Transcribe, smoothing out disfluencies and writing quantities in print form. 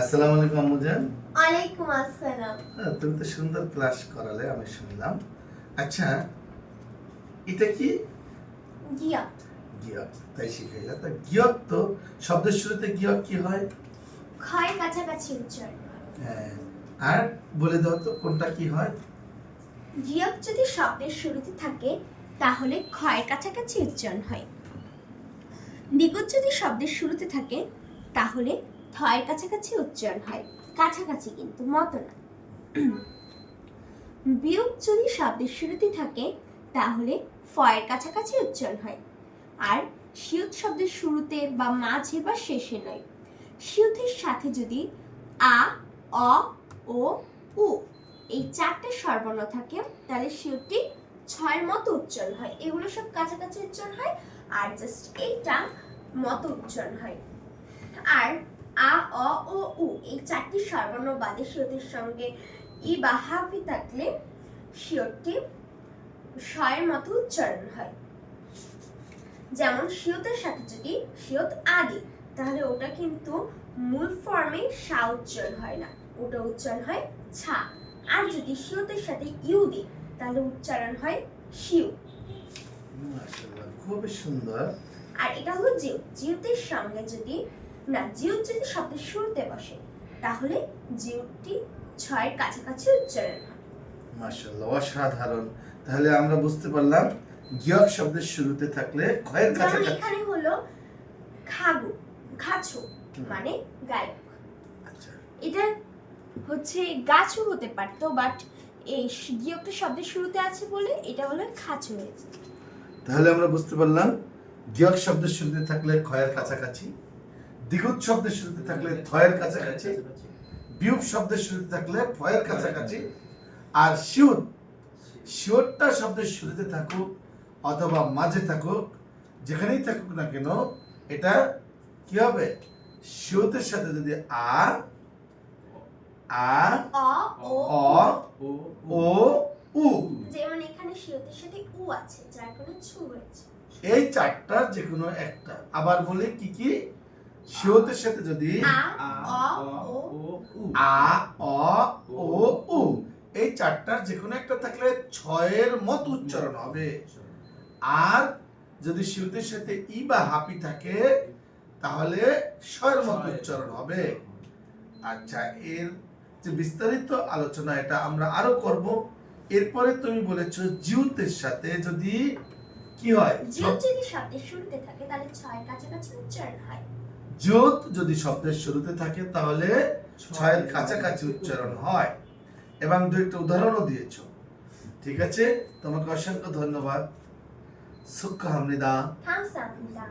আসসালামু আলাইকুম আম্মুজান। ওয়ালাইকুম আসসালাম। তুমি তো সুন্দর ক্লাস করালে, আমি শুনলাম। আচ্ছা, এটা কি? গিয়ক। গিয়ক, তাই শিখাইলা। তা গিয়ক তো শব্দের শুরুতে গিয়ক কি হয়? ক্ষয়ের কাছাকাছি উচ্চারণ। হ্যাঁ, আর বলে দাও তো কোনটা কি হয়? গিয়ক যদি শব্দের শুরুতে থাকে তাহলে ক্ষয়ের কাছাকাছি উচ্চারণ হয়। দ্বিগুণ যদি শব্দের শুরুতে থাকে তাহলে থয়ের কাছাকাছি উচ্চারণ হয়। কাছাকাছি কিন্তু মতো না। বিয়োগ যদি শব্দের শুরুতে থাকে তাহলে ফয়ের কাছাকাছি উচ্চারণ হয়। আর সিয়ুত শব্দের শুরুতে বা মাঝে বা শেষে নয়। সিয়ুতের সাথে যদি আ, অ, ও, উ এই চারটে স্বরবর্ণ থাকে তাহলে সিয়ুতটি ছয়ের মতো উচ্চারণ হয়। এগুলো সব কাছাকাছি উচ্চারণ হয় আর জাস্ট এইটা মতো উচ্চারণ হয়। আর আ, অ, ও, উ এই চারটি স্বরবর্ণ বাদে সিয়ুতের সঙ্গে ই বা হাফি থাকলে সিয়ুতটি শয়ের মতো উচ্চারণ হয়। যেমন সিয়তের সাথে যদি সিয়ত আদি তাহলে ওটা কিন্তু মূল ফর্মে সা উচ্চারণ হয় না, ওটা উচ্চারণ হয় ছা। আর যদি সিয়তের সাথে ইউ দি তাহলে উচ্চারণ হয় শিউ। মাশাআল্লাহ, খুবই সুন্দর। আর এটা হলো জিউ। জিউতের সঙ্গে যদি জিউ যদি শব্দের শুরুতে বসে তাহলে জিউটি ছয়ের কাছাকাছি উচ্চারণ হয়। মাশাআল্লাহ, অসাধারণ। তাহলে আমরা বুঝতে পারলাম গিয়ক শব্দের শুরুতে থাকলে ক্ষয়ের যেমন কাছাকাছি। এখানে হলো খাগু, খাচু মানে গায়ক। আচ্ছা, এটা হচ্ছে গাছও হতে পারতো, বাট এই গিয়কটা শব্দের শুরুতে আছে বলে এটা হলো খাচু হয়েছে। তাহলে আমরা বুঝতে পারলাম গিয়ক শব্দের শুরুতে থাকলে ক্ষয়ের কাছাকাছি, দ্বিগুণ শব্দের শুরুতে থাকলে থয়ের কাছাকাছি, বিয়োগ শব্দের শুরুতে থাকলে ফয়ের কাছাকাছি, আর শিওরটা শব্দের শুরুতে থাকুক অথবা মাঝে থাকুক, যেখানেই থাকুক না কেন, এটা কি হবে? শিওতের সাথে যদি আ, অ, ও, অ, ও, উ যেমন এখানে শিয়তের সাথে উ আছে যার কারণে ছু হয়েছে। এই চারটার যে কোনো একটা। আবার বলি কি কি? শিওতের সাথে যদি আ, অ, ও, আ, অ, ও, উ এই চারটার যে কোনো একটা থাকলে ছয়ের মত উচ্চারণ হবে। আর যদি শিওতের সাথে ই বা হাপি থাকে তাহলে শয়ের মত উচ্চারণ হবে। আচ্ছা, এর যে বিস্তারিত আলোচনা এটা আমরা আরো করব। এরপরে তুমি বলেছো জিউতের সাথে যদি কি হয়? জিউ যদি শব্দের শুরুতে থাকে তাহলে ছয়ের কাছাকাছি উচ্চারণ হয়। জিউত যদি শব্দের শুরুতে থাকে তাহলে ছয়ের কাছাকাছি উচ্চারণ হয়। এবং দুইটা উদাহরণও দিয়েছো। ঠিক আছে, তোমাকে অসংখ্য ধন্যবাদ। সুখ হামনিদা। হামসামনিদা।